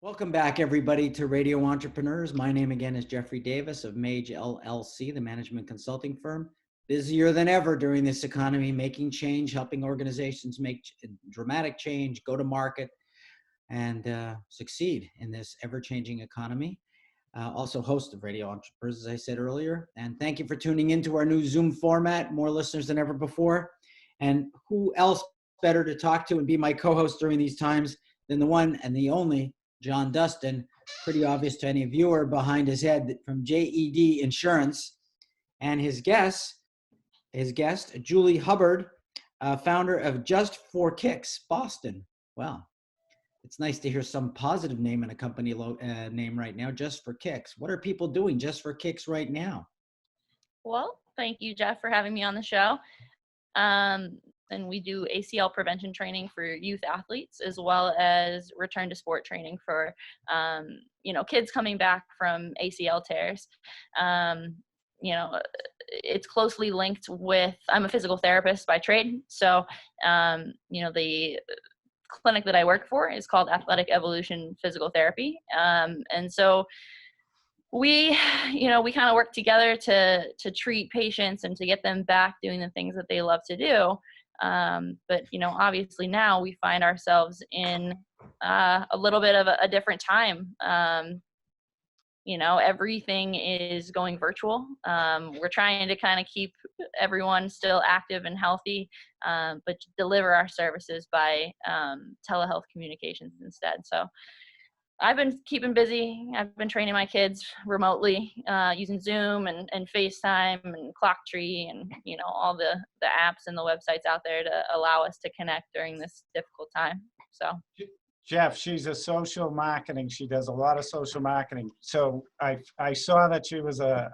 Welcome back, everybody, to Radio Entrepreneurs. My name again is Jeffrey Davis of MAGE LLC, the management consulting firm. Busier than ever during this economy, making change, helping organizations make dramatic change, go to market, and succeed in this ever-changing economy. Also host of Radio Entrepreneurs, as I said earlier. And thank you for tuning into our new Zoom format, more listeners than ever before. And who else better to talk to and be my co-host during these times than the one and the only John Dustin, pretty obvious to any viewer, behind his head from JED Insurance, and his guest, Julie Hubbard, founder of Just4Kicks, Boston. Well, it's nice to hear some positive name in a company name right now, Just4Kicks. What are people doing Just4Kicks right now? Well, thank you, Jeff, for having me on the show. And we do ACL prevention training for youth athletes, as well as return to sport training for, kids coming back from ACL tears. It's closely linked with, I'm a physical therapist by trade. So, the clinic that I work for is called Athletic Evolution Physical Therapy. And so we kind of work together to treat patients and to get them back doing the things that they love to do. But obviously now we find ourselves in a little bit of a different time. Everything is going virtual. We're trying to kind of keep everyone still active and healthy, but deliver our services by telehealth communications instead. So I've been keeping busy. I've been training my kids remotely using Zoom and FaceTime and ClockTree and, all the apps and the websites out there to allow us to connect during this difficult time. So, Jeff, she's a social marketing. She does a lot of social marketing. So I saw that she was a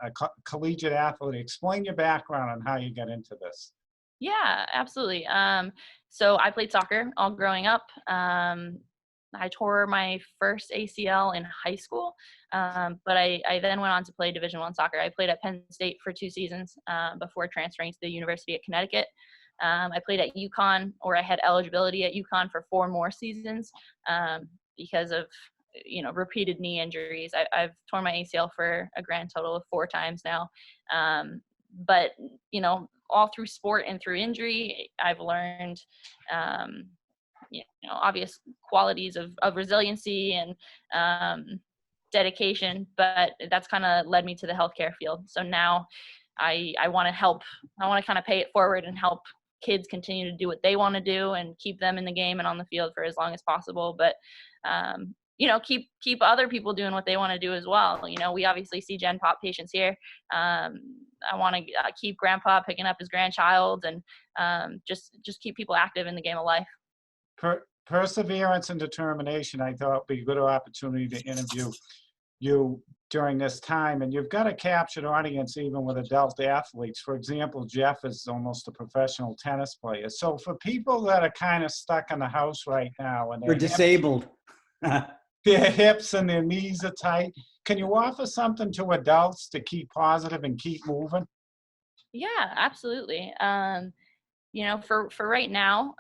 collegiate athlete. Explain your background on how you got into this. Yeah, absolutely. So I played soccer all growing up. I tore my first ACL in high school, but I then went on to play Division I soccer. I played at Penn State for 2 seasons before transferring to the University of Connecticut. I played at UConn, or I had eligibility at UConn for 4 more seasons because of repeated knee injuries. I've torn my ACL for a grand total of 4 times now. But all through sport and through injury, I've learned obvious qualities of resiliency and dedication, but that's kind of led me to the healthcare field. So now I want to help. I want to kind of pay it forward and help kids continue to do what they want to do and keep them in the game and on the field for as long as possible. But keep other people doing what they want to do as well. We obviously see Gen Pop patients here. I want to keep Grandpa picking up his grandchild and just keep people active in the game of life. Perseverance and determination, I thought, would be a good opportunity to interview you during this time. And you've got a captured audience even with adult athletes. For example, Jeff is almost a professional tennis player. So for people that are kind of stuck in the house right now and they're disabled, their hips and their knees are tight, can you offer something to adults to keep positive and keep moving? Yeah, absolutely. For right now,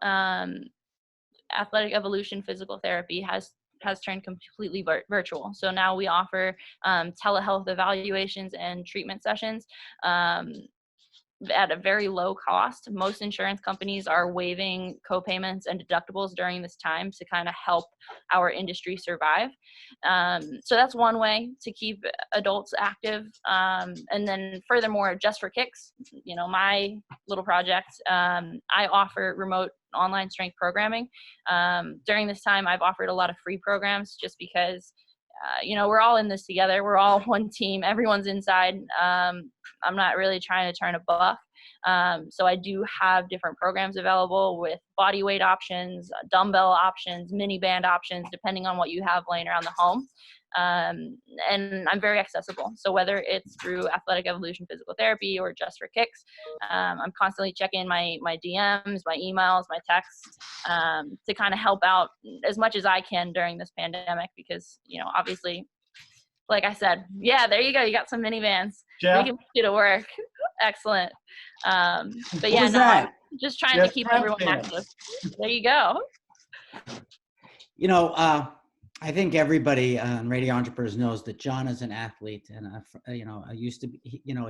Athletic Evolution Physical Therapy has turned completely virtual. So now we offer telehealth evaluations and treatment sessions at a very low cost. Most insurance companies are waiving co-payments and deductibles during this time to kind of help our industry survive. So that's one way to keep adults active. And then furthermore, Just4Kicks, my little project, I offer remote online strength programming. During this time, I've offered a lot of free programs just because we're all in this together. We're all one team. Everyone's inside. I'm not really trying to turn a buck. So I do have different programs available with body weight options, dumbbell options, mini band options, depending on what you have laying around the home. And I'm very accessible. So whether it's through Athletic Evolution Physical Therapy or Just4Kicks, I'm constantly checking my DMs, my emails, my texts, to kind of help out as much as I can during this pandemic, because, obviously, like I said, yeah, there you go. You got some minivans. Yeah. We can put you to work. Excellent. But yeah, I'm just trying to keep everyone active. There you go. I think everybody on Radio Entrepreneurs knows that John is an athlete, and I used to be.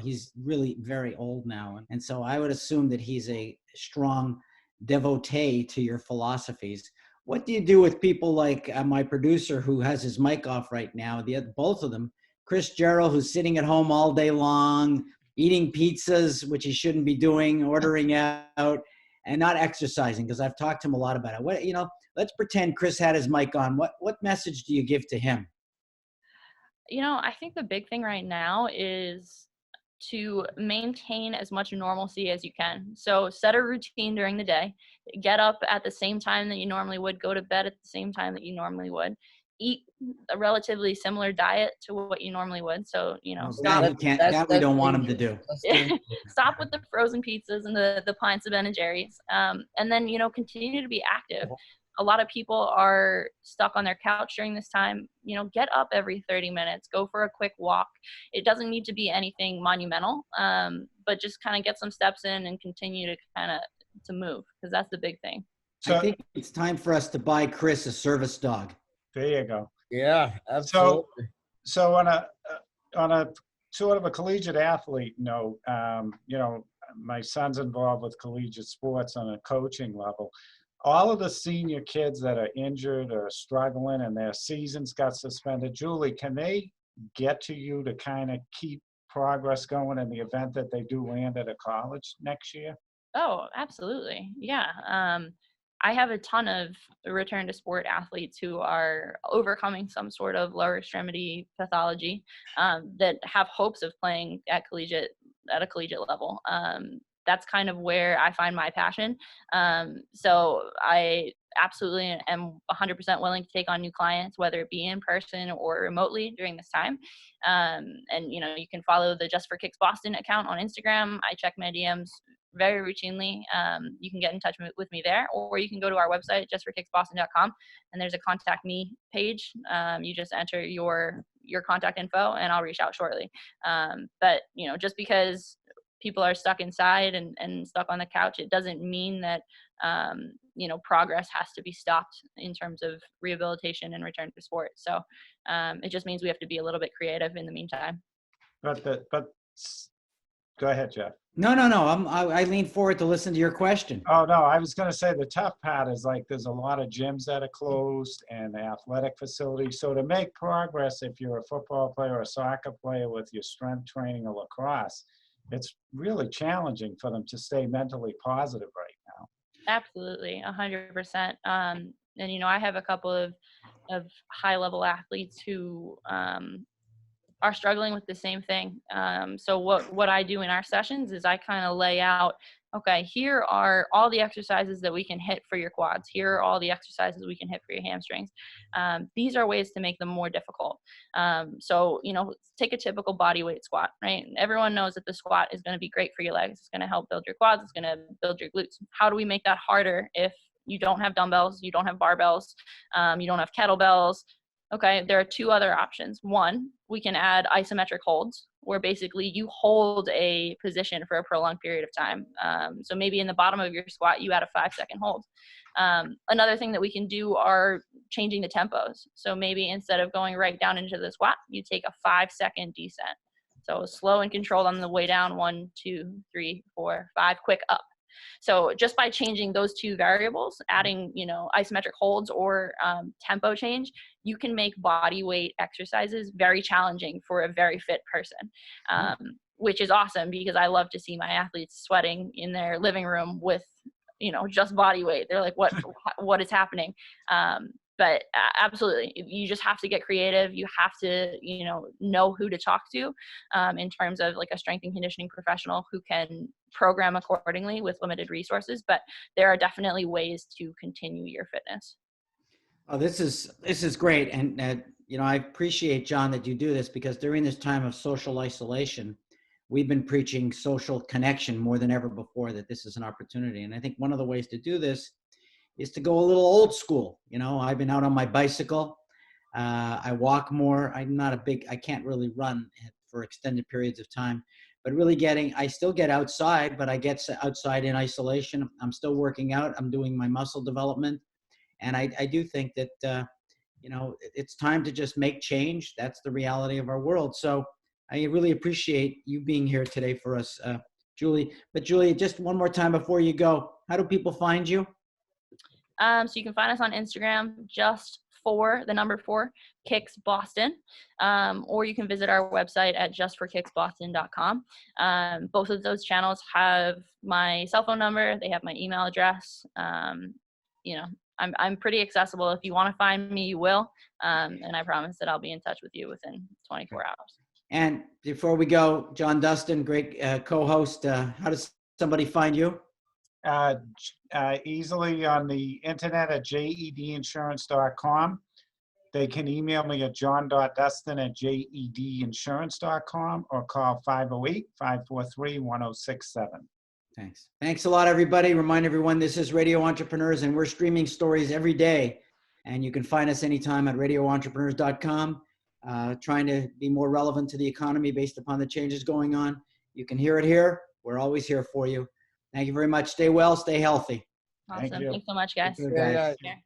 He's really very old now, and so I would assume that he's a strong devotee to your philosophies. What do you do with people like my producer, who has his mic off right now? Both of them, Chris Gerald, who's sitting at home all day long, eating pizzas, which he shouldn't be doing, ordering out, and not exercising. Because I've talked to him a lot about it. Let's pretend Chris had his mic on. What message do you give to him? I think the big thing right now is to maintain as much normalcy as you can. So set a routine during the day, get up at the same time that you normally would, go to bed at the same time that you normally would, eat a relatively similar diet to what you normally would. So, stop. That we don't want him to do. Stop with the frozen pizzas and the pints of Ben and Jerry's. And then, continue to be active. A lot of people are stuck on their couch during this time. Get up every 30 minutes, go for a quick walk. It doesn't need to be anything monumental, but just kind of get some steps in and continue to move, because that's the big thing. So, I think it's time for us to buy Chris a service dog. There you go. Yeah, absolutely. So on a sort of a collegiate athlete note, my son's involved with collegiate sports on a coaching level. All of the senior kids that are injured or struggling and their seasons got suspended, Julie, can they get to you to kind of keep progress going in the event that they do land at a college next year? Oh, absolutely. Yeah. I have a ton of return to sport athletes who are overcoming some sort of lower extremity pathology that have hopes of playing at a collegiate level. That's kind of where I find my passion. So I absolutely am 100% willing to take on new clients, whether it be in person or remotely during this time. And you can follow the Just4Kicks Boston account on Instagram. I check my DMs very routinely. You can get in touch with me there, or you can go to our website, just4kicksboston.com, and there's a contact me page. You just enter your contact info and I'll reach out shortly. But just because people are stuck inside and stuck on the couch, it doesn't mean that progress has to be stopped in terms of rehabilitation and return to sport. So it just means we have to be a little bit creative in the meantime. But go ahead, Jeff. No. I lean forward to listen to your question. Oh, no, I was going to say the tough part is there's a lot of gyms that are closed and athletic facilities. So to make progress, if you're a football player or a soccer player with your strength training or lacrosse, it's really challenging for them to stay mentally positive right now. Absolutely, 100%. And I have a couple of high-level athletes who are struggling with the same thing. So what I do in our sessions is I kind of lay out, okay, here are all the exercises that we can hit for your quads. Here are all the exercises we can hit for your hamstrings. These are ways to make them more difficult. So, take a typical body weight squat, right? Everyone knows that the squat is going to be great for your legs. It's going to help build your quads. It's going to build your glutes. How do we make that harder if you don't have dumbbells, you don't have barbells, you don't have kettlebells? Okay, there are two other options. One, we can add isometric holds, where basically you hold a position for a prolonged period of time. So maybe in the bottom of your squat, you add a 5-second hold. Another thing that we can do are changing the tempos. So maybe instead of going right down into the squat, you take a 5-second descent. So slow and controlled on the way down, 1, 2, 3, 4, 5, quick up. So just by changing those two variables, adding, isometric holds or tempo change, you can make body weight exercises very challenging for a very fit person, which is awesome because I love to see my athletes sweating in their living room with, just body weight. They're like, what is happening? But absolutely, you just have to get creative. You have to, know who to talk to in terms of like a strength and conditioning professional who can program accordingly with limited resources. But there are definitely ways to continue your fitness. Oh, this is great. And, I appreciate, John, that you do this, because during this time of social isolation, we've been preaching social connection more than ever before, that this is an opportunity. And I think one of the ways to do this is to go a little old school. I've been out on my bicycle. I walk more. I can't really run for extended periods of time, but really I still get outside, but I get outside in isolation. I'm still working out. I'm doing my muscle development. And I do think that, it's time to just make change. That's the reality of our world. So I really appreciate you being here today for us, Julie. But Julie, just one more time before you go, how do people find you? So you can find us on Instagram, Just4Kicks Boston, or you can visit our website at Just4KicksBoston.com. Both of those channels have my cell phone number. They have my email address. I'm pretty accessible. If you want to find me, you will. And I promise that I'll be in touch with you within 24 hours. And before we go, John Dustin, great co-host. How does somebody find you? Easily on the internet at jedinsurance.com. They can email me at john.dustin@jedinsurance.com or call 508-543-1067. Thanks a lot, everybody. Remind everyone, this is Radio Entrepreneurs, and we're streaming stories every day. And you can find us anytime at radioentrepreneurs.com, trying to be more relevant to the economy based upon the changes going on. You can hear it here. We're always here for you. Thank you very much. Stay well, stay healthy. Awesome. Thank you. Thanks so much, guys. Take care, guys. Take care.